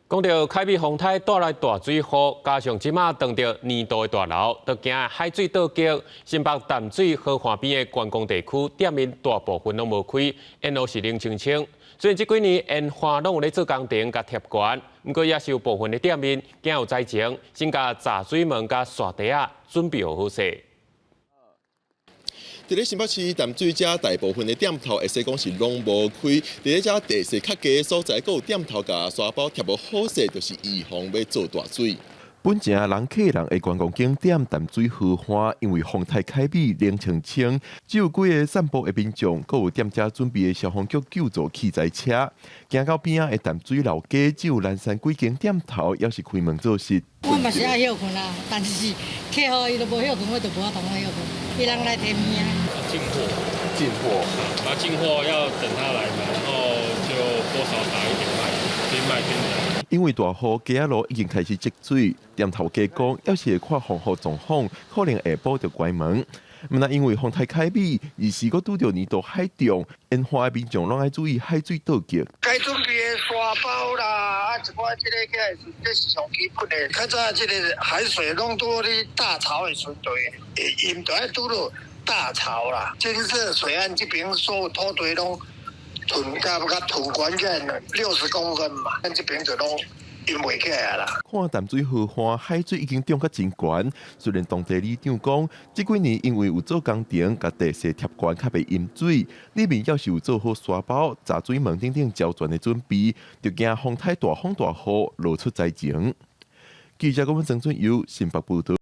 讲到凯美风台带来大水雨，加上即马撞到年度的大流，都惊海水倒激。新北淡水河岸边的观光地区店面大部分拢无开，因都是冷清清。虽然这几年因花拢有咧做工程甲贴管，不过也是有部分的店面惊有灾情，先甲闸水门甲沙地啊准备好势。 伫咧新北市淡水遮大部分的店头，会说讲是拢无开。伫咧遮地势较低的所在，阁有店头甲沙包贴无好势，就是预防要做大水。本正人客人的观光景点淡水河畔，因为风台开美冷清清，只有几个散步的民众，阁有店家准备的消防局救助器材车。行到边仔的淡水老街，只有南山几间店头，也是开门做事。我嘛是爱休困啦，但是客户伊都无休困，我就无法同我休困。伊人来提物啊。进货，进货要等他来嘛，然后就多少打一点卖，边卖边打。 因为大雨，街仔路已经开始积水，店头加讲，要是会看风雨状况，可能下晡就关门。毋但因为风台开美，而是佫拄到年度海涨，沿海的民众拢爱注意海水倒激。该准备的沙包啦，一寡这个起来是这是上基本的。较早这个海水拢多咧大潮的时对，因就爱拄到大潮啦。建设水岸这边所有土堆拢囤囤管起来60公分嘛，咱这边就拢。 因袂起来啦。看淡水河畔海水已经涨到真悬，虽然当地里长讲，这几年因为有做工程，甲地势贴管较袂淹水，里面要是有做好沙包、闸水门等等胶全的准备，就惊风台大风大雨，落出灾情。记者郭文郑春由新北报道。